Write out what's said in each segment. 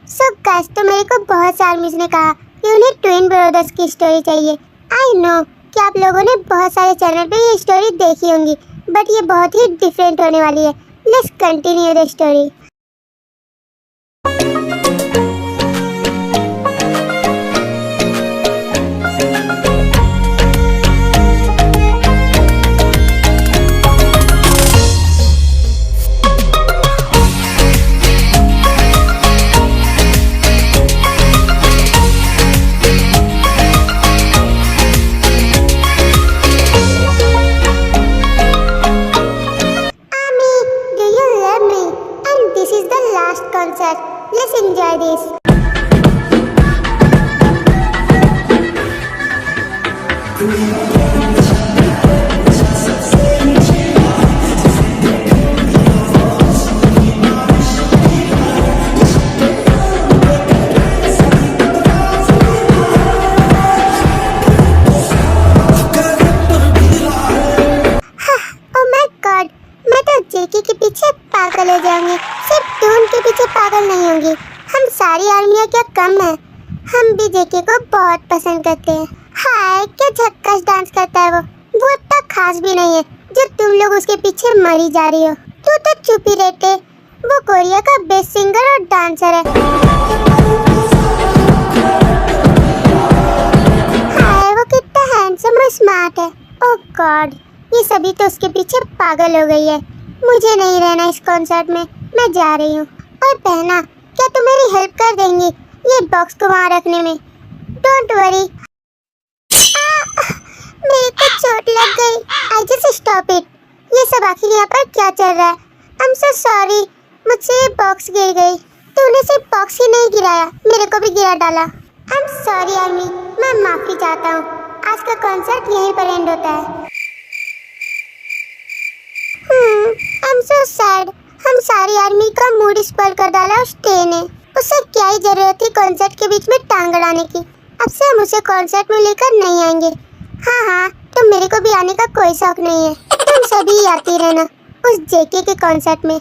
So guys, तो मेरे को बहुत सारे आर्मीज ने कहा कि उन्हें ट्विन ब्रदर्स की स्टोरी चाहिए। आई नो कि आप लोगों ने बहुत सारे चैनल पे ये स्टोरी देखी होंगी, बट ये बहुत ही डिफरेंट होने वाली है। Let's continue the story. Let's enjoy this. जेके के पीछे पागल हो जाएंगे, सिर्फ टून के पीछे पागल नहीं होंगे। हम सारी आर्मियाँ क्या कम है, हम भी जेके को बहुत पसंद करते हैं। हाय क्या झक्कास डांस करता है वो इतना खास भी नहीं है जो तुम लोग उसके पीछे मरी जा रही हो। तू तो चुप ही रहते, वो कोरिया का बेस्ट सिंगर और डांसर है। हाय वो कितना हैंडसम और स्मार्ट है। ओह गॉड, ये सभी तो उसके पीछे पागल हो गई है। मुझे नहीं रहना इस कॉन्सर्ट में, मैं जा रही हूँ। और बहना, क्या तुम मेरी हेल्प कर देंगी ये बॉक्स को वहाँ रखने में? Don't worry. मेरे को चोट लग गई। I just stop it. ये सब आखिर यहाँ पर क्या चल रहा है? आई एम सो सॉरी, मुझसे ये बॉक्स गिर गई। तूने सिर्फ बॉक्स ही नहीं गिराया, मेरे को भी गिरा डाला। आई एम सॉरी आर्मी, मैं माफी चाहता हूँ। आज का कॉन्सर्ट यहीं पर एंड होता है। I'm so sad. हम सारी आर्मी का मूड स्पॉइल कर डाला उस ट्रे ने। उसे क्या ही जरूरत थी कॉन्सर्ट के बीच में टांग अड़ाने की। अब से हम उसे कॉन्सर्ट में लेकर नहीं आएंगे। हाँ, तो मेरे को भी आने का कोई शौक नहीं है। तुम सभी आती रहना उस जेके के कॉन्सर्ट में।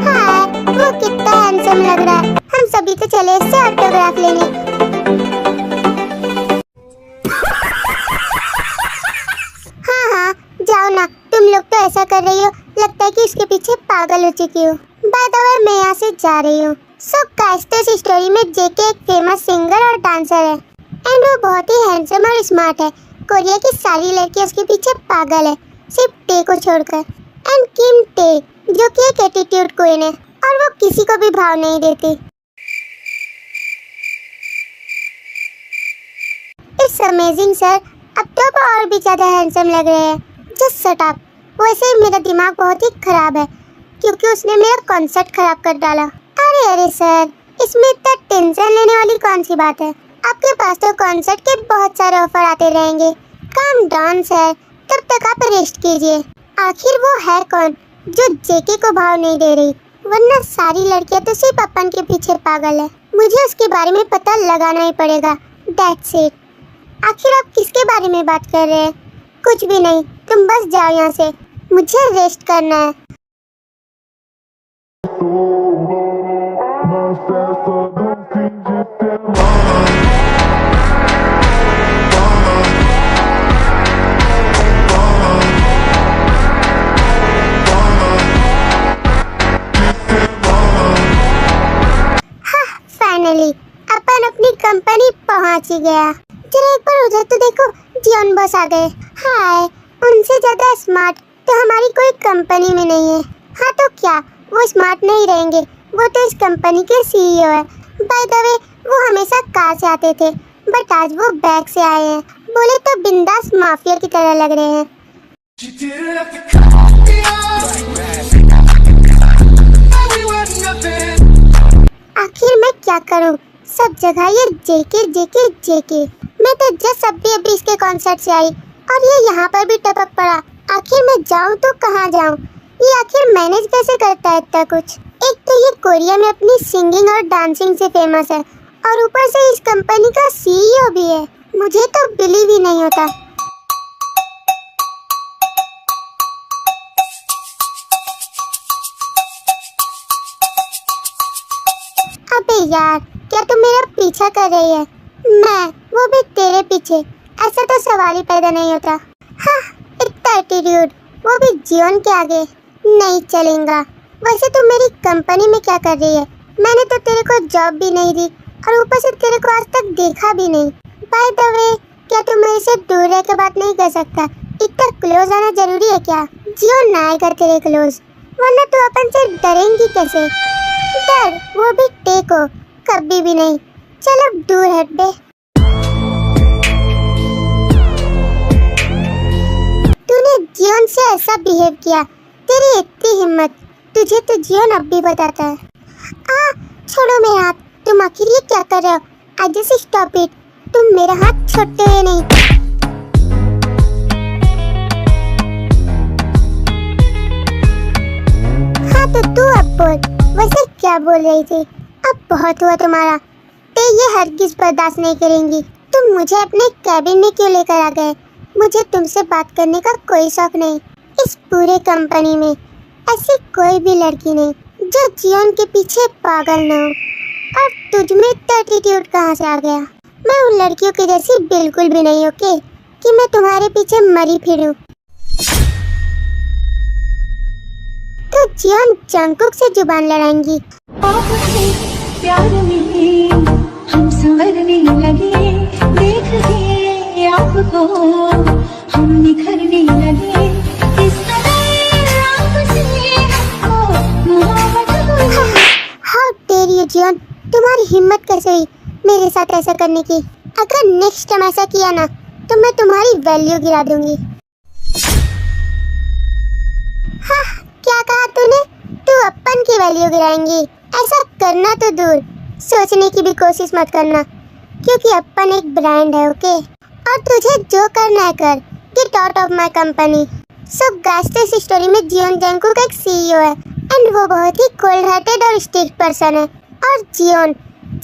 हाँ, वो कितना हैंडसम लग रहा है। हम सभी तो चले इससे ऑटोग्राफ लेने। जाओ ना, तुम लोग तो ऐसा कर रही हो, लगता है कि इसके पीछे पागल हो चुकी हो। बाय द वे, मैं यहाँ से जा रही हूँ। सो गाइस, तो इस स्टोरी में जेके एक फेमस सिंगर और डांसर है एंड वो बहुत ही हैंडसम और स्मार्ट है। कोरिया की सारी लड़कियाँ उसके पीछे पागल है, सिर्फ टे को छोड़कर। एंड किम टे, जो कि एक एटीट्यूड क्वीन है और वो किसी को भी भाव नहीं देती। इट्स अमेजिंग सर, अब तो आप और भी ज्यादा हैंडसम लग रहे हैं। Just shut up. वैसे ही मेरा दिमाग बहुत ही खराब है क्योंकि उसने मेरा कॉन्सर्ट खराब कर डाला। अरे सर, इसमें इतना टेंशन लेने वाली कौन सी बात है? आपके पास तो कॉन्सर्ट के बहुत सारे ऑफर आते रहेंगे। काम डाउन सर, तब तक आप रेस्ट कीजिए। आखिर वो है कौन जो जेके को भाव नहीं दे रही? वरना सारी लड़कियां तो सिर्फ अपन के पीछे पागल है। मुझे उसके बारे में पता लगाना ही पड़ेगा। That's it. आखिर आप किसके बारे में बात कर रहे हैं? कुछ भी नहीं, तुम बस जाओ यहाँ से, मुझे रेस्ट करना है। फाइनली अपन अपनी कंपनी पहुँच ही गया। जरा एक बार उधर तो देखो, जियोन बॉस आ गए। हाय, उनसे ज्यादा स्मार्ट तो हमारी कोई कंपनी में नहीं है। हाँ तो क्या, वो स्मार्ट नहीं रहेंगे? वो तो इस कंपनी के सीईओ है। बाय द वे, वो हमेशा कार से आते थे, बट आज वो बैग से आए हैं। बोले तो बिंदास माफिया की तरह लग रहे हैं। आखिर मैं क्या करूं? सब जगह ये जेके जेके जेके। मैं तो जस्ट अभी इसके कॉन्सर्ट से आई और ये यहाँ पर भी टपक पड़ा। आखिर मैं जाऊँ तो कहाँ जाऊँ? ये आखिर मैनेज कैसे करता है इतना कुछ? एक तो ये कोरिया में अपनी सिंगिंग और डांसिंग से फेमस है और ऊपर से इस कंपनी का सीईओ भी है। मुझे तो बिलीव ही नहीं होता। अबे यार, क्या तुम मेरा पीछा कर रही है? मैं, वो भी तेरे पीछे? ऐसा तो सवाल ही पैदा नहीं होता। हाँ, इतना एटीट्यूड, वो भी जियोन के आगे। नहीं चलेगा। वैसे तू मेरी कंपनी में क्या कर रही है? मैंने तो तेरे को जॉब भी नहीं दी और ऊपर से तेरे को आज तक देखा भी नहीं। बाय द वे, क्या तू मेरे से दूर रह के बात नहीं कर सकता? इतना क्लोज आना जरूरी है क्या? जियोन ना आएगा तेरे क्लोज, वरना तू अपन से डरेंगी कैसे? डर, वो भी टेको, कभी भी नहीं। चल अब दूर हट बे। तूने जियोन से ऐसा बिहेव किया, तेरी इतनी हिम्मत, तुझे तो जियोन अब भी बताता है। छोड़ो मेरा हाथ, तुम आखिर ये क्या कर रहे हो? आई जस्ट स्टॉप इट, तुम मेरा हाथ छोड़ते हुए नहीं। हाँ तो तू अब बोल, वैसे क्या बोल रही थी? अब बहुत हुआ तुम्हारा, ते ये हरगिज बर्दाश्त नहीं करेंगी। तुम मुझे अपने कैबिन में क्यों लेकर आ गए? मुझे तुमसे बात करने का कोई शौक नहीं। इस पूरे कंपनी में ऐसी कोई भी लड़की नहीं जो जियोन के पीछे पागल न हो। और तुझ में एटीट्यूड कहाँ से आ गया? मैं उन लड़कियों की जैसी बिल्कुल भी नहीं, ओके, कि मैं तुम्हारे पीछे मरी फिरूं। तो जियोन जंगकुक से जुबान लड़ाएंगी। प्यार में हम संवरने लगे, देखिए आपको हम निखरने लगे, इस तरह आपसे हमको मोहब्बत हुई। हाउ डेयर यू जियोन, तुम्हारी हिम्मत कैसे हुई मेरे साथ ऐसा करने की? अगर नेक्स्ट टाइम ऐसा किया ना तो मैं तुम्हारी वैल्यू गिरा दूंगी। हाँ, क्या कहा तूने? तू अपन की वैल्यू गिराएंगी? ऐसा करना तो दूर, सोचने की भी कोशिश मत करना, क्योंकि अपन एक ब्रांड है, ओके? और तुझे जो करना है कर, get out of my company. So guys, इस स्टोरी में जियोन जंगकुक एक सीईओ है एंड वो बहुत ही कोल्ड हार्टेड और स्ट्रिक्ट पर्सन है, और जियोन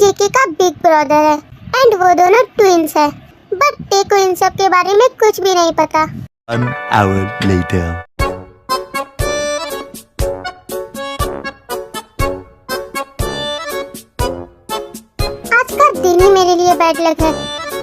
जेके का बिग ब्रदर है एंड वो दोनों ट्विंस है। बट टेको इन सब के बारे में कुछ भी नहीं पता। An hour later. आज का दिन ही मेरे लिए बैड लक है।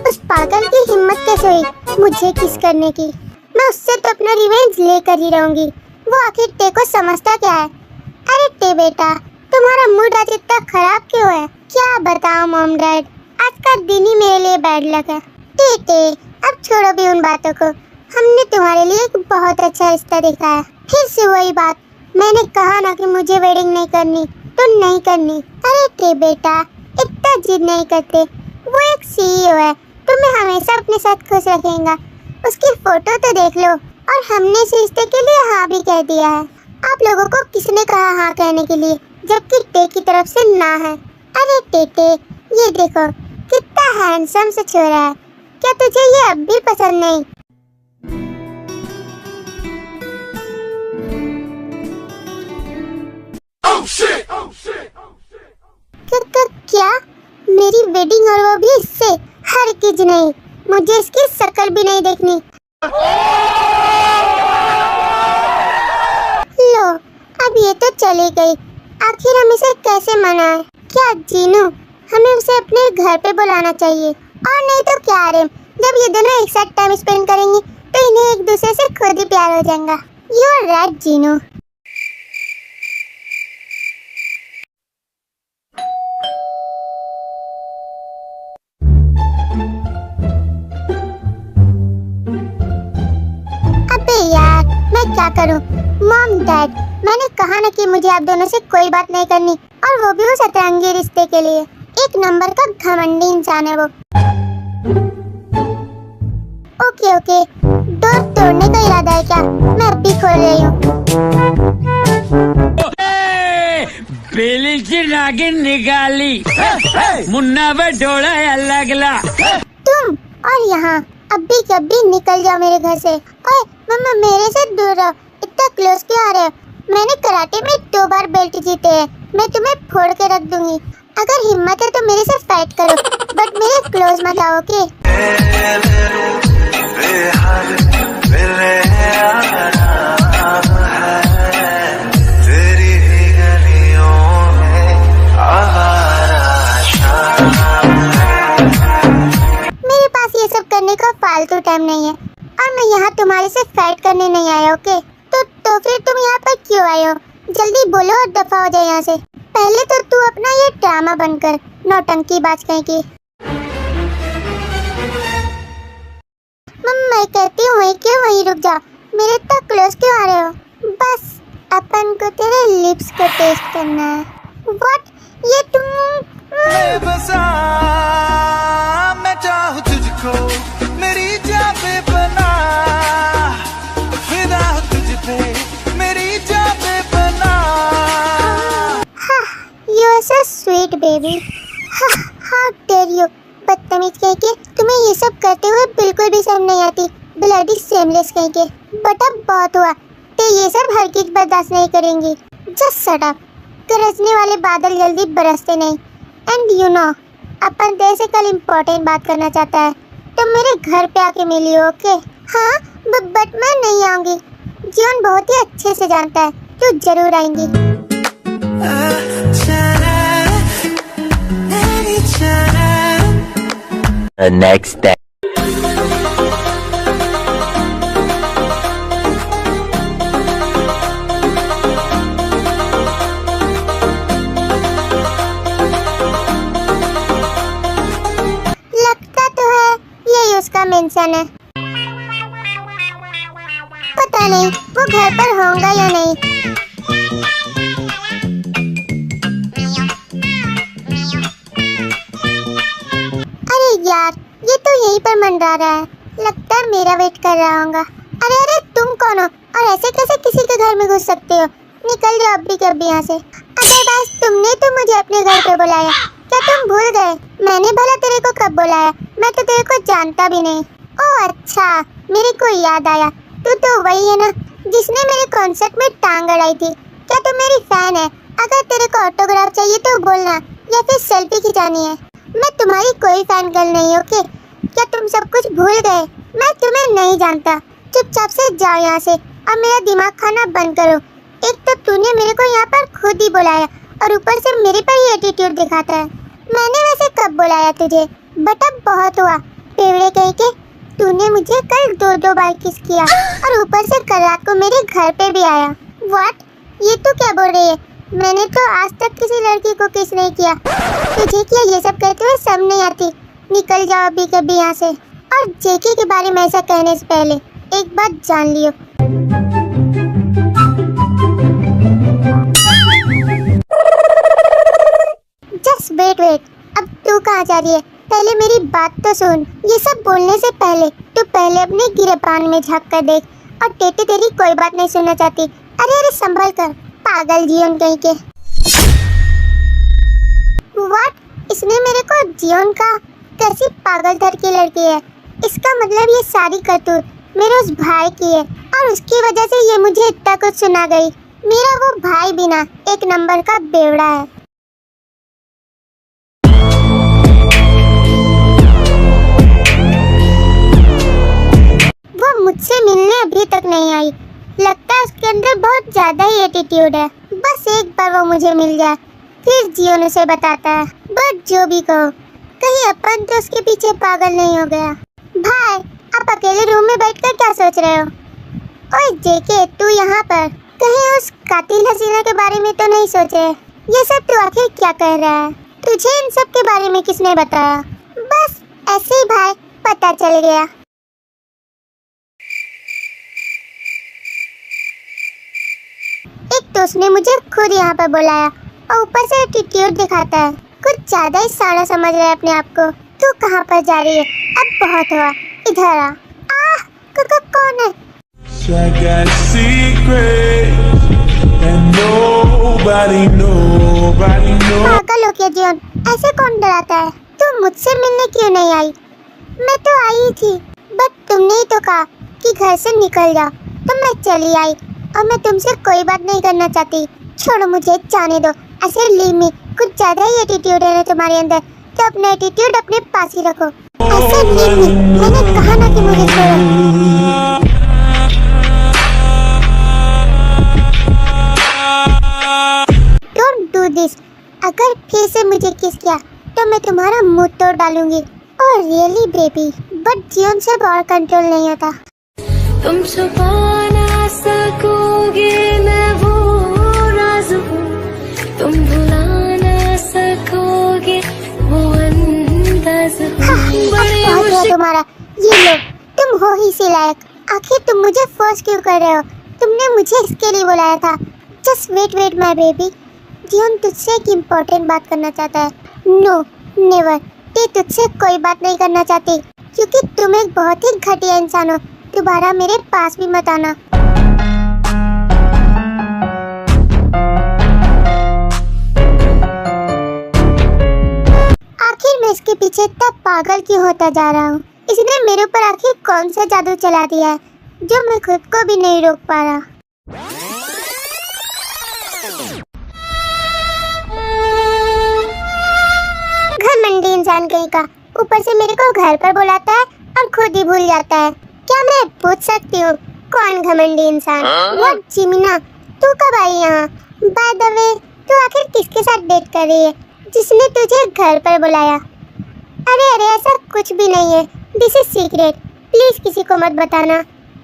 उस पागल की हिम्मत कैसे हुई मुझे किस करने की? मैं उससे तो अपना रिवेंज लेकर ही रहूंगी। वो आखिर टे को समझता क्या है? अरे टे बेटा, तुम्हारा मूड आज इतना खराब क्यों है? क्या बताऊं मॉम डैड, आज का दिन ही मेरे लिए बैड लक है। टे अब छोड़ो भी उन बातों को। हमने तुम्हारे लिए एक बहुत अच्छा रिश्ता देखा है। फिर से वही बात, मैंने कहा ना कि मुझे वेडिंग नहीं करनी तो नहीं करनी। अरे टे बेटा, इतना जिद नहीं करते। वो एक सीईओ है, तुम्हें हमेशा अपने साथ खुश रखेगा। उसकी फोटो तो देख लो। और हमने इस रिश्ते के लिए हाँ भी कह दिया है। आप लोगों को किसने कहा हाँ कहने के लिए, जबकि टे की तरफ से ना है? अरे टे, ये देखो कितना हैंडसम से छोरा है। क्या तुझे ये अब भी पसंद नहीं? क्या मेरी वेडिंग और वो भी इससे? हर किज नहीं, मुझे इसकी शक्ल भी नहीं देखनी। लो, अब ये तो चली गई। आखिर हम इसे कैसे मनाएं? क्या जीनू, हमें उसे अपने घर पे बुलाना चाहिए। और नहीं तो क्या रे, जब ये दोनों एक साथ टाइम स्पेंड करेंगे तो इन्हें एक दूसरे से खुद ही प्यार हो जाएगा। You are right Jinu. अबे यार, मैं क्या करूं? मॉम डैड, मैंने कहा ना कि मुझे आप दोनों से कोई बात नहीं करनी, और वो भी उस अतरंगी रिश्ते के लिए। एक नंबर का घमंडी इंसान है वो। ओके, डोर तोड़ने का इरादा है क्या? मैं अभी खोल रही हूँ। बेली नागिन निकाली, मुन्ना बटोला लगला। तुम और यहाँ अभी कभी निकल जाओ मेरे घर से। ओए मम्मा, मेरे से दूर रहो। इतना क्लोज क्यों आ रहे हो? मैंने कराटे में 2 बार बेल्ट जीते हैं। मैं तुम्हें फोड़ के रख दूंगी। अगर हिम्मत है तो मेरे से फाइट करो, बट मेरे क्लोज मत आओ, ओके? तेरी गलियों में आवारा टाइम नहीं है और मैं यहाँ तुम्हारे से फाइट करने नहीं आया। ओके तो फिर तुम यहाँ पर क्यों आए हो? जल्दी बोलो और दफा हो जाए यहाँ से। पहले तो तू अपना ये ड्रामा बंद कर, नौटंकी बाज कहीं की। मैं कहती हूँ वहीं रुक जाओ, मेरे इतना क्लोज क्यों आ रहे हो? बस अपन को तेरे लिप्स को टेस्ट करना है। व्हाट? ये तुम बसा मैं चाहूँ तुझको मेरी जान पे बना, फिदा हूँ तुझ पे मेरी जान पे बना। You are so sweet baby. How dare you, बदतमीज कहीं के। तुम्हें ये सब करते हुए बिल्कुल भी शर्म नहीं आती, ब्लडी सेमलेस कहीं के। बट अब बहुत हुआ, ते ये सब हरगिज बर्दाश्त नहीं करेंगी। Just shut up. गरजने वाले बादल जल्दी बरसते नहीं। एंड यू नो, अपन तेरे से कल इम्पोर्टेंट बात करना चाहता है, तो मेरे घर पे आके मिली। ओके? हाँ बट मैं नहीं आऊँगी। जीवन बहुत ही अच्छे से जानता है तू जरूर आएंगी। The next day. लगता तो है यही उसका मेंशन है। पता नहीं वो घर पर होगा या नहीं। अरे यार, ये तो यहीं पर मंडरा रहा है। लगता है मेरा वेट कर रहा होगा। अरे तुम कौन हो और ऐसे कैसे किसी के घर में घुस सकते हो? निकल जाओ अभी के अभी यहाँ से। अरे बस तुमने तो मुझे अपने घर पे बुलाया, क्या तुम भूल गए? मैंने भला तेरे को कब बुलाया? मैं तो तेरे को जानता भी नहीं। ओह अच्छा, मेरे को याद आया, तू तो वही है ना जिसने मेरे कॉन्सर्ट में टांग अड़ाई थी। क्या तू मेरी फैन है? अगर तेरे को ऑटोग्राफ चाहिए तो बोलना, या फिर सेल्फी खिंचानी है। मैं तुम्हारी कोई फैन गर्ल नहीं। ओके? क्या तुम सब कुछ भूल गए? मैं तुम्हें नहीं जानता। चुपचाप से जाओ यहाँ से और मेरा दिमाग खाना बंद करो। एक तो तूने मेरे को यहाँ पर खुद ही बुलाया और ऊपर से मेरे पर ही एटीट्यूड दिखाता है। मैंने वैसे कब बुलाया तुझे? बट अब बहुत हुआ। पेवड़े कह के तूने मुझे कल 2 बार किस किया और ऊपर से कल रात को मेरे घर पे भी आया। व्हाट? ये तू क्या बोल रही है? मैंने तो आज तक किसी लड़की को किस नहीं किया। तुझे क्या ये सब कहते हुए सब नहीं आती? निकल जाओ अभी कभी यहाँ से। और जेके के बारे में ऐसा कहने से पहले एक बात जान लियो। Just wait. अब तू कहाँ जा रही है? पहले मेरी बात तो सुन। ये सब बोलने से पहले तू पहले अपने गिरेबान में झांक कर देख। और टेटे तेरी कोई बात नहीं सुनना चाहती। अरे संभल कर, पागल जीवन कहीं के। व्हाट? इसने मेरे को जीवन का? कैसी पागल धर की लड़की है? इसका मतलब ये सारी करतूत मेरे उस भाई की है और उसकी वजह से ये मुझे इतना कुछ सुना गई। मेरा वो भाई बिना एक नंबर का बेवड़ा है। वो मुझसे मिलने अभी तक नहीं आई। लगता है उसके अंदर बहुत ज्यादा ही एटीट्यूड है। बस एक बार वो मुझे मिल जाए फिर जीवन उसे बताता है। बट जो भी कहो, कहीं अपन तो उसके पीछे पागल नहीं हो गया। भाई आप अकेले रूम में बैठकर क्या सोच रहे हो? ओए जेके, तू यहाँ पर कहीं उस कातिल हसीना के बारे में तो नहीं सोचे? ये सब तू आखिर क्या कह रहा है? तुझे इन सब के बारे में किसने बताया? बस ऐसे ही भाई, पता चल गया। एक तो उसने मुझे खुद यहाँ पर बुलाया और ऊपर से एटीट्यूड दिखाता है। कुछ ज्यादा ही सारा समझ रहा है अपने आप को। तू कहाँ पर जा रही है? अब बहुत हुआ, इधर आ। कौन है? पागल हो क्या जीवन? ऐसे कौन डराता है? तू मुझसे मिलने क्यों नहीं आई? मैं तो आई ही थी, बट तुमने ही तो कहा कि घर से निकल जाओ, तो मैं चली आई और मैं तुमसे कोई बात नहीं करना चाहती। छोड़ो मुझे, जाने दो। ऐसे लीव मी। कुछ ज्यादा ही एटीट्यूड है ना तुम्हारे अंदर, तो अपना एटीट्यूड अपने पास ही रखो। ऐसे लीव मी। मैंने कहा ना कि मुझे छोड़ो। Don't do this. अगर फिर से मुझे किस किया तो मैं तुम्हारा मुंह तोड़ डालूंगी। और रियली बेबी, बट जीवन से और कंट्रोल नहीं होता। तुम छुपा ना सकोगे मैं वो राज हूँ, तुम भुला ना सकोगे वो अंदाज हूँ। हाँ, बहुत हुआ तुम्हारा, ये लो, तुम हो ही इसी लायक। आखिर तुम मुझे फोर्स क्यों कर रहे हो? तुमने मुझे इसके लिए बुलाया था। Just wait my baby. जीवन तुझसे एक इम्पोर्टेंट बात करना चाहता है। नो नेवर, ये तुझसे कोई बात नहीं करना चाहती, क्योंकि तुम एक बहुत ही घटिया इंसान हो। दोबारा मेरे पास भी मत आना। आखिर मैं इसके पीछे इतना पागल क्यों होता जा रहा हूँ? इसने मेरे ऊपर आखिर कौन सा जादू चला दिया है जो मैं खुद को भी नहीं रोक पा रहा। घमंडी इंसान कहीं का, ऊपर से मेरे को घर पर बुलाता है और खुद ही भूल जाता है। क्या मैं पूछ सकती हूँ कौन घमंडी इंसान? व्हाट जिमिना, तू कब आई यहाँ? बाय द वे, तू आखिर किसके साथ डेट कर रही है जिसने तुझे घर पर बुलाया? अरे ऐसा कुछ भी नहीं है, दिस इज सीक्रेट, प्लीज किसी को मत बताना।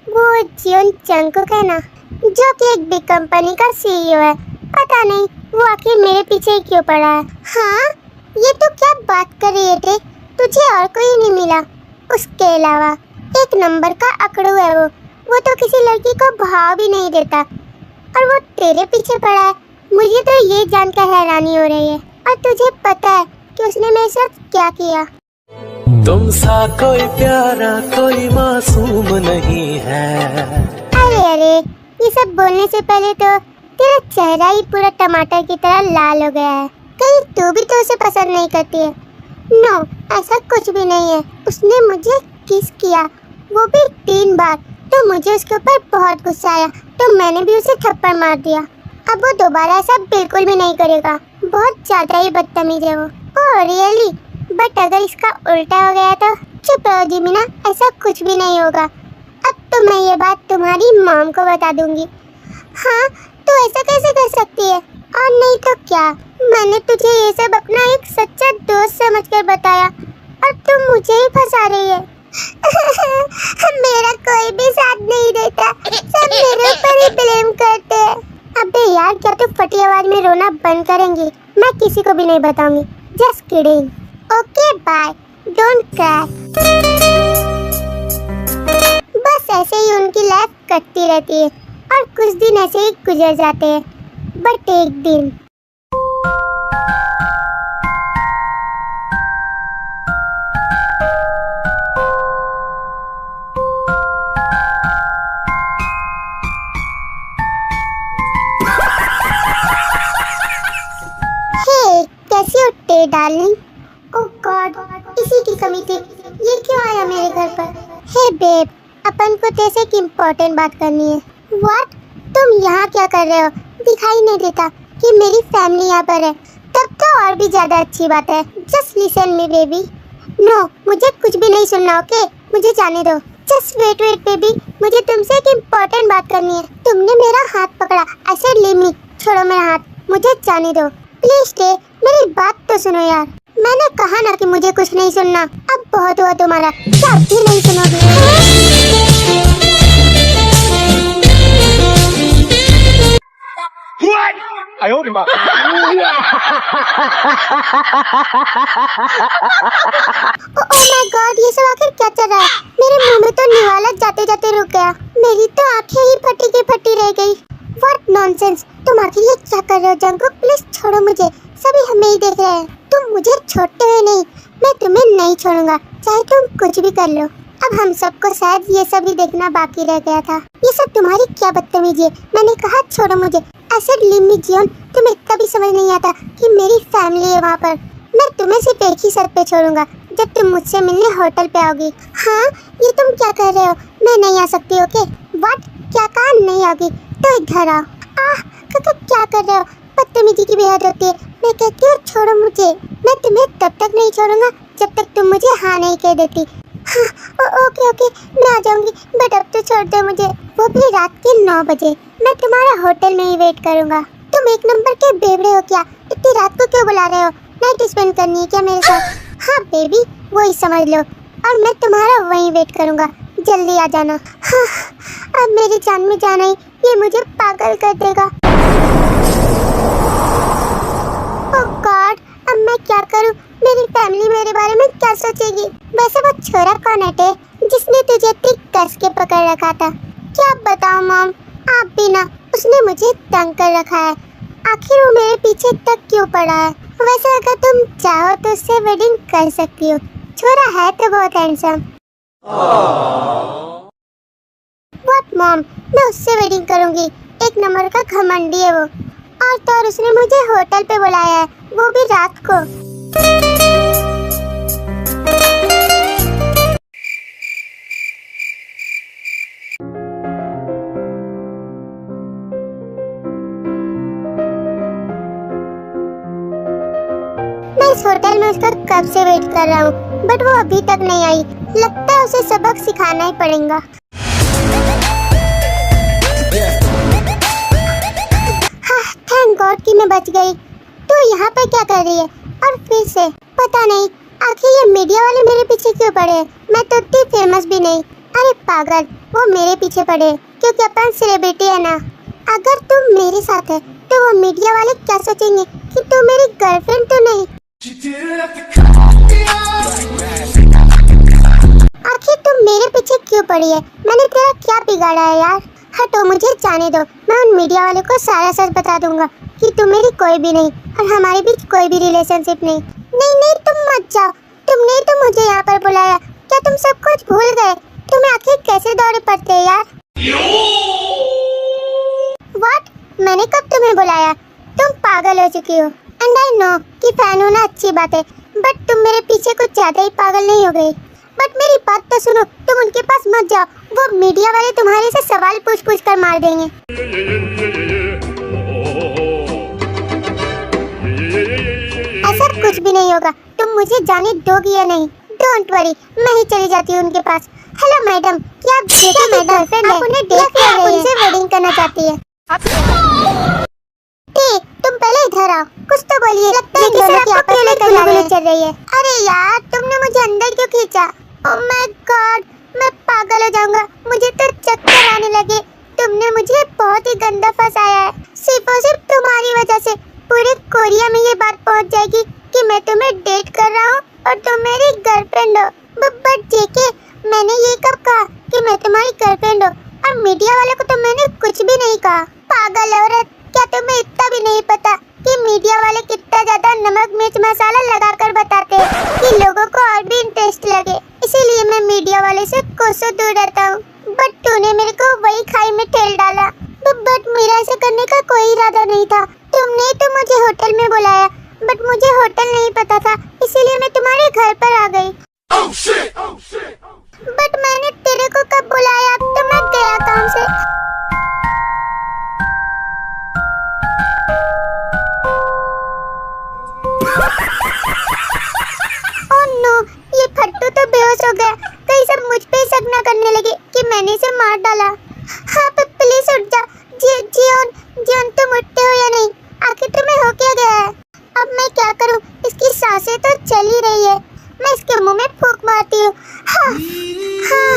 वो जियोन चंग को कहना, जो कि एक बिग कंपनी का सीईओ है। पता नहीं वो आखिर मेरे पीछे क्यों पड़ा है। हाँ, ये तो क्या बात कर रही थे? तुझे और कोई नहीं मिला उसके अलावा? एक नंबर का अकड़ू है वो तो किसी लड़की को भाव भी नहीं देता, और वो तेरे पीछे पड़ा है। मुझे तो ये जानकर हैरानी हो रही है। और तुझे पता है कि उसने मेरे साथ क्या किया? तुम सा कोई प्यारा कोई मासूम नहीं है। अरे ये सब बोलने से पहले तो तेरा चेहरा ही पूरा टमाटर की तरह लाल हो गया है। कहीं तू भी तो उसे पसंद नहीं करती है? नो, ऐसा कुछ भी नहीं है। उसने मुझे किस किया, वो भी 3 बार। तो मुझे उसके ऊपर बहुत गुस्सा आया, तो मैंने भी उसे थप्पड़ मार दिया। अब वो दोबारा ऐसा बिल्कुल भी नहीं करेगा। बहुत ज्यादा ही बदतमीज है वो। Oh really? बट अगर इसका उल्टा हो गया तो? चुप रहो जिमिना, ऐसा कुछ भी नहीं होगा। अब तो मैं ये बात तुम्हारी मॉम को बता दूंगी। हाँ, तो ऐसा कैसे कर सकती है? और नहीं तो क्या, मैंने तुझे ये सब अपना एक सच्चा दोस्त समझकर बताया, और तुम मुझे ही फंसा रही है। मेरा कोई भी साथ नहीं देता, सब मेरे ऊपर ही ब्लेम करते हैं। अबे यार, क्या तू फटी आवाज में रोना बंद करेंगी? मैं किसी को भी नहीं बताऊंगी। Just kidding. Okay bye, don't cry. बस ऐसे ही उनकी लाइफ कटती रहती है, और कुछ दिन ऐसे ही गुजर जाते हैं। बट एक दिन कैसी उठते डार्लिंग? ओह गॉड, इसी की कमी थी। ये क्यों आया मेरे घर पर? हे बेब, अपन को तेरे से एक इम्पोर्टेंट बात करनी है। व्हाट? तुम यहाँ क्या कर रहे हो? दिखाई नहीं देता कि मेरी फैमिली यहाँ पर है? तब तो और भी ज्यादा अच्छी बात है। Just listen me baby. No, मुझे कुछ भी नहीं सुनना, ओके? मुझे जाने दो। जस्ट वेट बेबी, मुझे तुमसे एक इम्पोर्टेंट बात करनी है। तुमने मेरा हाथ पकड़ा, आई सेड लीव मी। छोड़ो मेरा हाथ, मुझे जाने दो प्लीज। स्टे, मेरी बात तो सुनो यार। मैंने कहा ना कि मुझे कुछ नहीं सुनना। अब बहुत हुआ तुम्हारा, क्या भी नहीं सुनोगे? ओह माय गॉड, ये सब आखिर क्या चल रहा है? मेरे मुंह में तो निवाला जाते जाते रुक गया। मेरी तो आंखें ही फटी की फटी रह गई। व्हाट नॉनसेंस, तुम आखिर ये क्या कर रहे हो? जंगकुक प्लीज छोड़ो मुझे, सभी हमें ही देख रहे हैं। तुम मुझे छोड़ते हुए नहीं, मैं तुम्हें नहीं छोड़ूंगा, चाहे तुम कुछ भी कर लो। अब हम सबको शायद ये सब ही देखना बाकी रह गया था। ये सब तुम्हारी क्या बदतमीजी है? मैंने कहा छोड़ो मुझे। ऐसे लीव मी जियोन, तुम्हें इतना भी समझ नहीं आता कि मेरी फैमिली है वहाँ पर। मैं तुम्हें सिर्फ एक ही शर्त पे छोड़ूंगा, जब तुम मुझसे मिलने होटल पे आओगी। हाँ, ये तुम क्या कर रहे हो? मैं नहीं आ सकती, ओके? व्हाट? क्या कहा नहीं आओगी? तो इधर आओ। क्या कर रहे हो? बदतमीजी की बेहद होती है। मैं कहती हूँ छोड़ो मुझे। मैं तुम्हें तब तक नहीं छोड़ूंगा जब तक तुम मुझे हाँ नहीं कह देती। हाँ, ओके, मैं आ जाऊंगी, बट अब तो छोड़ दो मुझे, वो भी रात के 9 बजे। मैं तुम्हारा होटल में ही वेट करूंगा। तुम एक नंबर के बेवड़े हो क्या? इतनी रात को क्यों बुला रहे हो? नाइट स्पेंड करनी है क्या मेरे साथ? हाँ बेबी, वही समझ लो। और मैं तुम्हारा वहीं वेट करूंगा। जल्दी आ जाना। हाँ, अब मेरी जान में जाना ही ये मुझे पागल कर देगा। ओह गॉड, अब मैं क्या करूं? मेरी फैमिली मेरे बारे में क्या सोचेगी? वैसे वो छोरा कौन है जिसने तुझे इतनी कस के पकड़ रखा था? क्या बताऊं मॉम, आप भी ना, उसने मुझे तंग कर रखा है। आखिर वो मेरे पीछे तक क्यों पड़ा है? वैसे अगर तुम चाहो तो उससे वेडिंग कर सकती हो। छोरा है तो बहुत हैंडसम। व्हाट मॉम, मैं उससे वेडिंग करूंगी। एक नंबर का घमंडी है वो। और तो और उसने मुझे होटल पे बुलाया है, वो भी रात को। मैं इस होटल में उसका कब से वेट कर रहा हूँ, बट वो अभी तक नहीं आई। लगता है उसे सबक सिखाना ही पड़ेगा। हाँ, थैंक गॉड कि मैं बच गई। तू यहाँ पर क्या कर रही है? और फिर से पता नहीं आखिर ये मीडिया वाले मेरे पीछे क्यों पड़े? मैं तो इतनी फेमस भी नहीं। अरे पागल, वो मेरे पीछे पड़े क्योंकि अपन सेलिब्रिटी है ना। अगर तुम मेरे साथ है तो वो मीडिया वाले क्या सोचेंगे कि तू मेरी गर्लफ्रेंड तो नहीं। आखिर तुम मेरे पीछे क्यों पड़ी है? मैंने तेरा क्या बिगाड़ा है यार? हटो, मुझे जाने दो। मैं उन मीडिया वालों को सारा सच बता दूंगा कि तुम मेरी कोई भी नहीं और हमारे बीच कोई भी रिलेशनशिप नहीं। नहीं नहीं, तुम मत जाओ। तुमने तो मुझे यहाँ पर बुलाया। क्या तुम सब कुछ भूल गए? तुम्हें आखिर कैसे दौड़े पड़ते हैं यार? व्हाट? मैंने कब तुम्हें बुलाया? तुम पागल हो चुकी हो। एंड आई नो कि फैन होना अच्छी बात है, बट तुम मेरे पीछे कुछ ज्यादा ही पागल नहीं हो गई? बट मेरी बात तो सुनो, तुम उनके पास मत जाओ। वो मीडिया वाले तुम्हारे से सवाल पूछ कर मार देंगे। ऐसा कुछ भी नहीं होगा। तुम मुझे जाने दोगी या नहीं? डोंट वरी, मैं ही चली जाती हूँ उनके पास। हेलो मैडम, क्या आप देखो मैडम, आप उन्हें देख रहे हैं, उनसे वेडिंग करना चाहती है। तुम पहले इधर आओ, कुछ तो बोलिए। लगता है किसी आपको अकेले गोली चल रही है। अरे यार, तुमने मुझे अंदर क्यों खींचा? ओह माय गॉड, मैं पागल हो जाऊंगा। मुझे तो चक्कर आने लगे। तुमने मुझे बहुत ही गंदा फंसाया है। सिर्फ और सिर्फ तुम्हारी वजह से पूरे कोरिया में ये बात पहुंच जाएगी कि मैं तुम्हें डेट कर रहा हूँ और तुम मेरी गर्लफ्रेंड हो। बट जेके, मैंने ये कब कहा कि मैं तुम्हारी गर्लफ्रेंड हूँ? और मीडिया वालों को तो मैंने कुछ भी नहीं कहा। पागल औरत, क्या तुम्हें इतना भी नहीं पता कि मीडिया वाले कितना ज्यादा नमक मिर्च मसाला लगाकर बताते हैं कि लोगों को और भी इंटरेस्ट लगे? इसीलिए मैं मीडिया वाले से कोसों दूर रहता हूँ। बट तूने मेरे को वही खाई में ठेल डाला। बट मेरा ऐसा करने का कोई इरादा नहीं था। तुमने तो मुझे होटल में बुलाया, बट मुझे होटल नहीं पता था, इसीलिए मैं तुम्हारे घर पर आ गई। बट मैंने तेरे को कब बुलाया? तो मैं गया काम से। ओह नो, ये फट्टू तो बेहोश हो गया। कहीं सब मुझ पे शक न करने लगे कि मैंने इसे मार डाला। हाँ, प्लीज उठ जा। जियोन, तुम उठते हो या नहीं? आखिर तुम्हें हो क्या गया है? अब मैं क्या करूं? इसकी सांसें तो चल ही रही है। मैं इसके मुंह में फूंक मारती हूँ। हाँ, हाँ।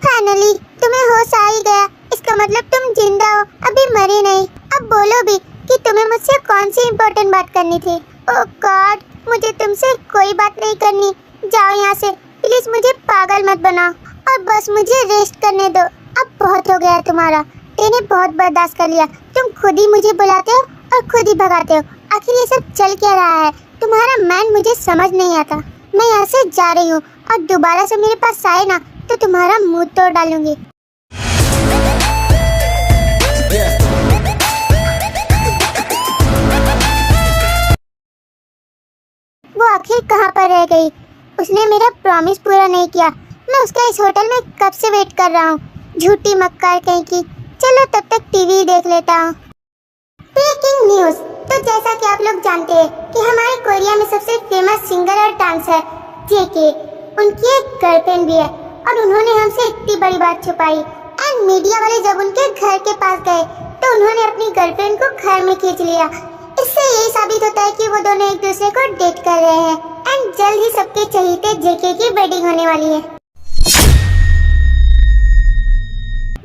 फाइनली तुम्हें होश आ ही गया। इसका मतलब तुम जिंदा हो, अभी मरे नहीं। अब बोलो भी कि तुम्हें मुझसे कौन सी इम्पोर्टेंट बात करनी थी? ओह गॉड, मुझे तुमसे कोई बात नहीं करनी। जाओ यहाँ से, प्लीज मुझे पागल मत बनाओ और बस मुझे रेस्ट करने दो। अब बहुत हो गया तुम्हारा। मैंने बहुत बर्दाश्त कर लिया। तुम खुद ही मुझे बुलाते हो और खुद ही भगाते हो। आखिर ये सब चल क्या रहा है? तुम्हारा मैन मुझे समझ नहीं आता। मैं यहाँ से जा रही हूँ और दोबारा से मेरे पास आए ना तो तुम्हारा मुंह तोड़ डालूंगी। वो आखिर कहाँ पर रह गई? उसने मेरा प्रॉमिस पूरा नहीं किया। मैं उसका इस होटल में कब से वेट कर रहा हूँ। झूठी मक्कार कहीं की। चलो तब तक टीवी देख लेता हूँ। Breaking news. तो जैसा कि आप लोग जानते हैं कि हमारे कोरिया में सबसे फेमस सिंगर और डांसर जेके, उनकी एक गर्लफ्रेंड भी है और उन्होंने हमसे इतनी बड़ी बात छुपाई। एंड मीडिया वाले जब उनके घर के पास गए तो उन्होंने अपनी गर्लफ्रेंड को घर में खींच लिया। इससे इससे यही साबित होता है कि वो दोनों एक दूसरे को डेट कर रहे हैं एंड जल्द ही सबके चहीते जेके की वेडिंग होने वाली है।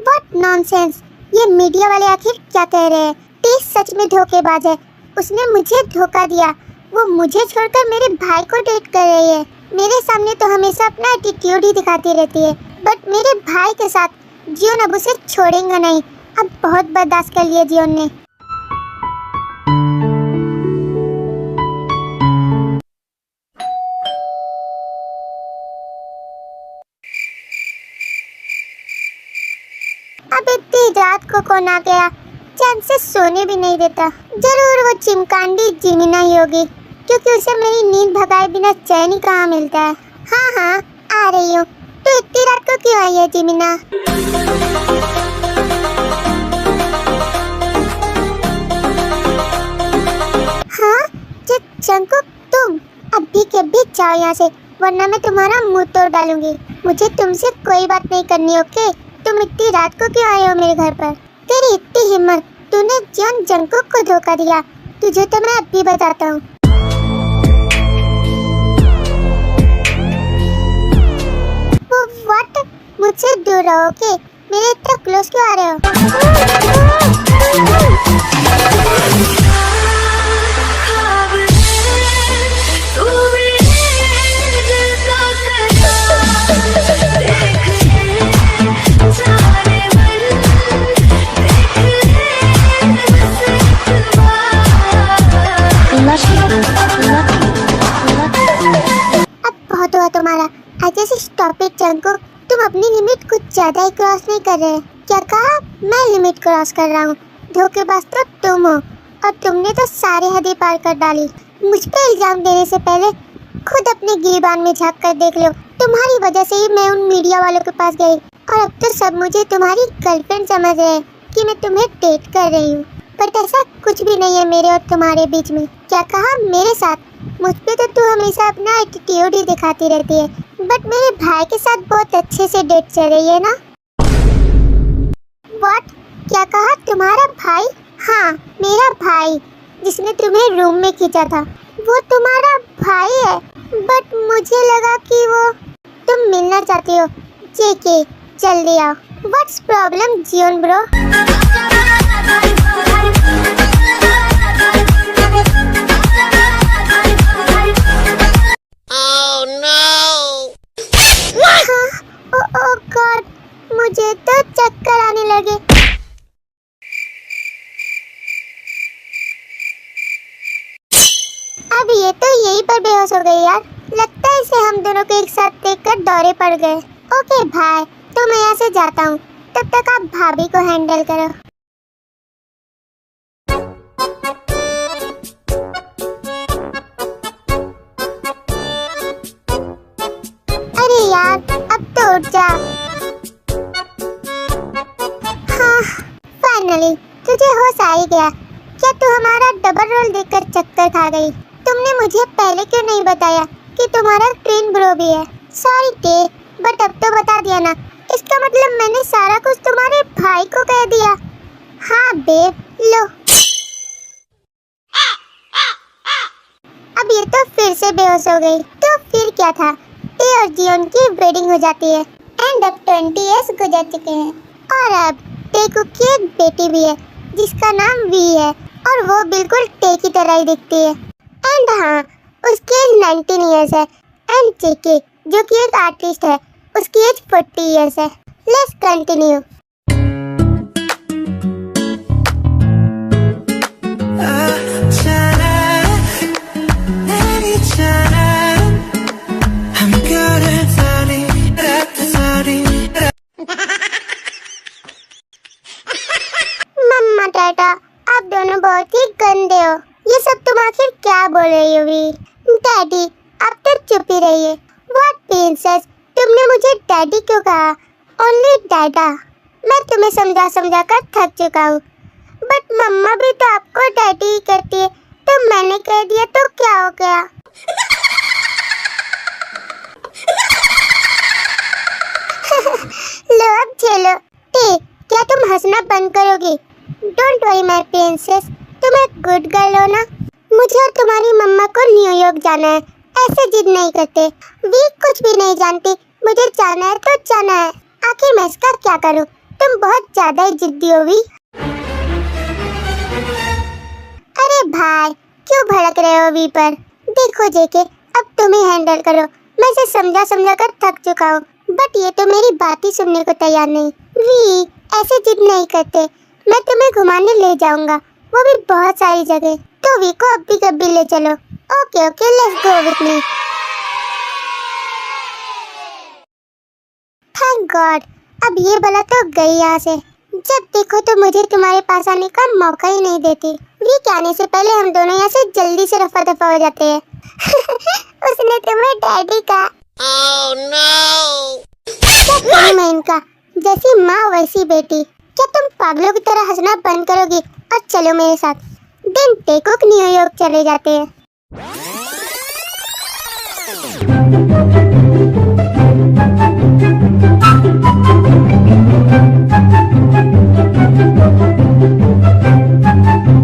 व्हाट नॉनसेंस, ये मीडिया वाले आखिर क्या कह रहे हैं? टी सच में धोखेबाज है, उसने मुझे धोखा दिया। वो मुझे छोड़कर मेरे भाई को डेट कर रही है। मेरे सामने तो हमेशा अपना एटीट्यूड ही दिखाती रहती है, बट मेरे भाई के साथ जियोन अब उसे छोड़ेंगे नहीं। अब बहुत बर्दाश्त कर लिया जियोन ने। अब इतनी रात को कौन आ गया? चैन से सोने भी नहीं देता। जरूर वो चिमकांडी जिमिना ही होगी, क्योंकि उसे मेरी नींद भगाए बिना चैन ही कहाँ मिलता है। हाँ हाँ, आ रही हूँ। तो इतनी रात को क्यों आई है जिमिना? हाँ, जंकुक तुम अभी के अभी जाओ यहाँ से, वरना मैं तुम्हारा मुंह तोड़ डालूंगी। मुझे तुमसे कोई बात नहीं करनी, ओके? तुम इतनी रात को क्यों आए हो मेरे घर पर? तेरी इतनी हिम्मत, तूने जियोन जंकुक को धोखा दिया। तुझे तो मैं अभी बताता हूँ। व्हाट? मुझसे दूर रहो, ओके? मेरे इतना क्लोज क्यों आ रहे हो? अब बहुत हुआ तुम्हारा। I just stop it Jungkook. तुम अपनी लिमिट कुछ ज्यादा ही क्रॉस नहीं कर रहे? क्या कहा? मैं लिमिट क्रॉस कर रहा हूँ? धोखेबाज तो तुम हो, और तुमने तो सारे हदें पार कर डाली। मुझ पे इल्जाम देने से पहले खुद अपने गिरबान में झांक कर देख लो। तुम्हारी वजह से ही मैं उन मीडिया वालों के पास गई, और अब तो सब मुझे तुम्हारी गर्लफ्रेंड समझ रहे हैं कि मैं तुम्हें डेट कर रही हूँ। बट ऐसा कुछ भी नहीं है मेरे और तुम्हारे बीच में। क्या कहा? मेरे साथ? मुझ पे तो तू हमेशा अपना एटीट्यूड ही दिखाती रहती है, बट मेरे भाई के साथ बहुत अच्छे से डेट चल रही है ना? व्हाट? क्या कहा? तुम्हारा भाई? हाँ, मेरा भाई, जिसने तुम्हें रूम में खींचा था, वो तुम्हारा भाई है। बट मुझे लगा कि वो तुम मिलना चाहती हो। जेके, जल्दी आओ। व्हाट्स प्रॉब्लम जियोन ब्रो? ओह गॉड, मुझे तो चक्कर आने लगे। अब ये तो यहीं पर बेहोश हो गई यार। लगता है इसे हम दोनों को एक साथ देखकर दौरे पड़ गए। ओके भाई, तो मैं यहाँ से जाता हूँ। तब तक आप भाभी को हैंडल करो। अरे यार, अब तो उठ जा। हाँ, फाइनली तुझे होश आ ही गया। क्या तू हमारा डबल रोल देखकर चक्कर खा गई? तुमने मुझे पहले क्यों नहीं बताया कि तुम्हारा ट्विन ब्रो भी है? सॉरी टे, बट अब तो बता दिया ना। इसका मतलब मैंने सारा कुछ तुम्हारे भाई को कह दिया। हाँ बेब, लो। अब ये तो फिर से बेहोश हो गई। तो फिर क्या था? टे और जियोन की वेडिंग हो जाती है एंड अब 20 इयर्स गुजर चुके हैं, और अब टेकू की एक बेटी भी है जिसका नाम वी है, और वो बिल्कुल टे की तरह ही दिखती है। एंड हाँ, उसकी एज 19 इयर्स है। एंड जेके, जो कि एक आर्टिस्ट है, उसकी एज 40 इयर्स है। Let's continue. मम्मा टाटा, आप दोनों बहुत ही गंदे हो। ये सब तुम आखिर क्या बोल रही हो वी? डैडी, आप तो चुप ही रहिए। व्हाट प्रिंसेस, तुमने मुझे डैडी क्यों कहा? ओनली डैडा। मैं तुम्हें समझा समझा कर थक चुका हूँ। बट मम्मा भी तो आपको डैडी ही कहती है, तो मैंने कह दिया तो क्या हो गया? लो अब झेलो। क्या तुम हंसना बंद करोगी? डोंट वरी माय प्रिंसेस, तुम एक गुड गर्ल हो ना। मुझे और तुम्हारी मम्मा को न्यूयॉर्क जाना है। ऐसे जिद नहीं करते। वी कुछ भी नहीं जानती। मुझे जाना है तो जाना है। आखिर मैं इसका क्या करूं? तुम बहुत ज्यादा ही जिद्दी हो वी। अरे भाई, क्यों भड़क रहे हो वी पर? देखो जेके, अब तुम ही हैंडल करो। मैं इसे समझा समझा कर थक चुका हूँ, बट ये तो मेरी बात ही सुनने को तैयार नहीं। वी, ऐसे जिद नहीं करते। मैं तुम्हें घुमाने ले जाऊंगा, वो भी बहुत सारी जगह। तो वी को अब भी कभी ले चलो। Okay okay, let's go with me. Thank God, अब ये बला तो गई यहाँ से। जब देखो तो मुझे तुम्हारे पास आने का मौका ही नहीं देती। वी के आने से पहले हम दोनों यहाँ से जल्दी से रफा दफा हो जाते हैं। उसने तुम्हें डैडी का। Oh, no! क्या करूं मैं इनका? जैसी माँ वैसी बेटी। क्या तुम पागलों की तरह हंसना बंद करोगी और चलो मेरे साथ? दिन टेकुक न्यूयॉर्क चले जाते हैं।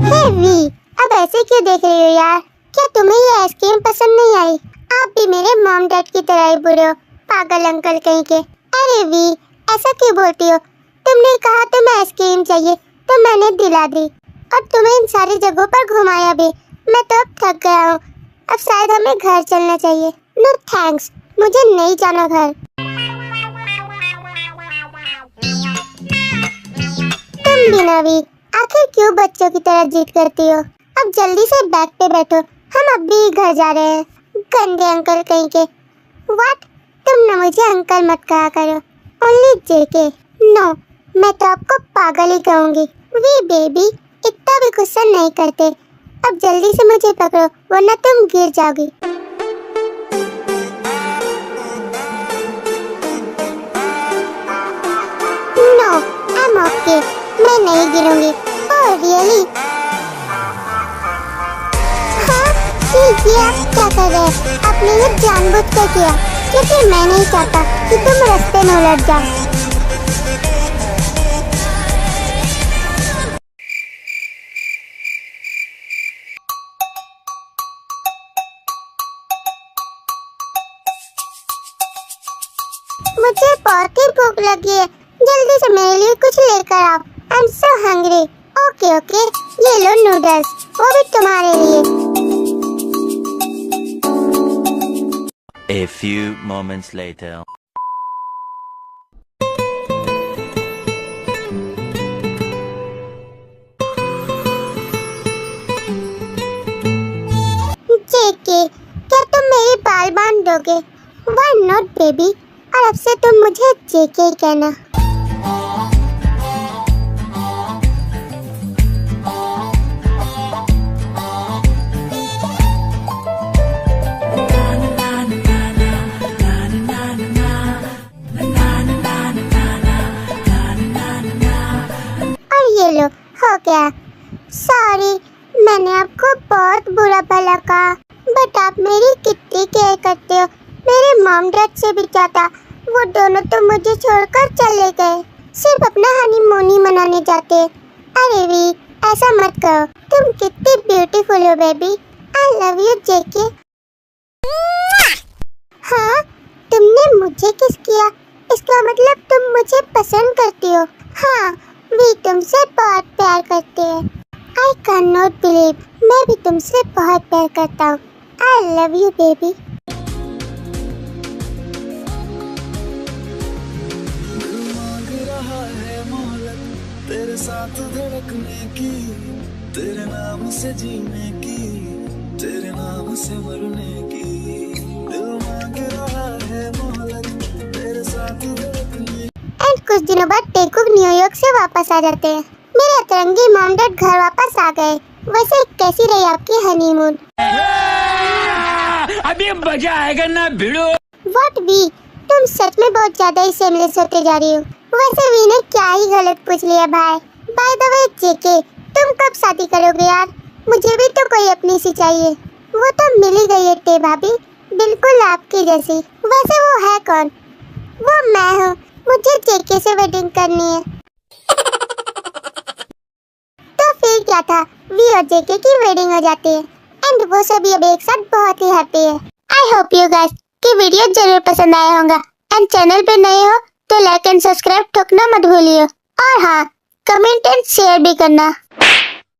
हे वी, अब ऐसे क्यों देख रही हो यार? क्या तुम्हें ये आइसक्रीम पसंद नहीं आई? आप भी मेरे मॉम डैड की तरह ही बुरे हो, पागल अंकल कहीं के। अरे वी, ऐसा क्यों बोलती हो? तुमने कहा तुम्हें आइसक्रीम चाहिए तो मैंने दिला दी, और तुम्हें इन सारी जगहों पर घुमाया भी। मैं तो अब थक गया हूँ। अब शायद हमें घर चलना चाहिए। नो थैंक्स, मुझे नहीं जाना घर। तुम भी ना वी, आखिर क्यों बच्चों की तरह जिद करती हो? अब जल्दी से बैग पे बैठो, हम अब भी घर जा रहे हैं। गंदे अंकल कहीं के। व्हाट? तुम ना मुझे अंकल मत कहा करो। ओनली जेके। नो, मैं तो आपको पागल ही कहूँगी। वी बेबी, इतना भी गुस्सा नहीं करते। अब जल्दी से मुझे पकड़ो, वरना तुम गिर जाओगी। नो, आई एम ओके, मैं नहीं गिरूंगी। Oh really? हाँ, ये आप क्या कर रहे हैं? आपने ये जानबूझकर किया, क्योंकि मैं नहीं चाहता कि तुम रास्ते में उलट जाओ। मुझे बहुत ही भूख लगी है, जल्दी से मेरे लिए कुछ लेकर आओ। I am so hungry. Okay okay, ये लो नूडल्स, वो भी तुम्हारे लिए। A few moments later. जेके, क्या तुम मेरे बाल बांध दोगे? Why not baby? और अब से तुम मुझे जेके ही कहना। और ये लो, हो गया। सॉरी, मैंने आपको बहुत बुरा भला कहा, बट आप मेरी कितनी केयर करते हो। मेरे मॉम डैड से भी ज्यादा। वो दोनों तो मुझे छोड़कर चले गए, सिर्फ अपना हनीमून ही मनाने जाते। अरे वी, ऐसा मत करो। तुम कितनी ब्यूटीफुल हो बेबी। आई लव यू जेके। हाँ, तुमने मुझे किस किया? इसका मतलब तुम मुझे पसंद करती हो। हाँ, वी तुमसे बहुत प्यार करते हैं। आई कैन नॉट बिलीव, मैं भी तुमसे बहुत प्यार करता हूँ। I love you baby. तेरे साथ धड़कने की, तेरे नाम से जीने की, तेरे नाम से मरने की। दिल मांग रहा है मोहब्बत, तेरे साथ धड़कने। एंड कुछ दिनों बाद टेकुक न्यूयॉर्क से वापस आ जाते हैं। मेरे अतरंगी मॉम डैड घर वापस आ गए। वैसे कैसी रही आपकी हनीमून? अभी मजा आएगा ना भिड़ो। व्हाट वी, तुम सच में बहुत ज्यादा ही सेमलेस होते जा रही हो। वैसे वी ने क्या ही गलत पूछ लिया भाई। बाय द वे जेके, तुम कब शादी करोगे यार? मुझे भी तो कोई अपनी सी चाहिए। वो तो मिल ही गई है टे भाभी, बिल्कुल आपकी जैसी। वैसे वो है कौन? वो मैं हूँ। मुझे जेके से वेडिंग करनी है। तो फिर क्या था, वी और जेके की वेडिंग हो जाती है। एंड वो सभी अब एक साथ बहुत ही हैप्पी है। आई होप यू गाइस कि वीडियो जरूर पसंद आया होगा एंड चैनल पे नए हो तो लाइक एंड सब्सक्राइब ठोकना मत भूलिए और हाँ कमेंट एंड शेयर भी करना।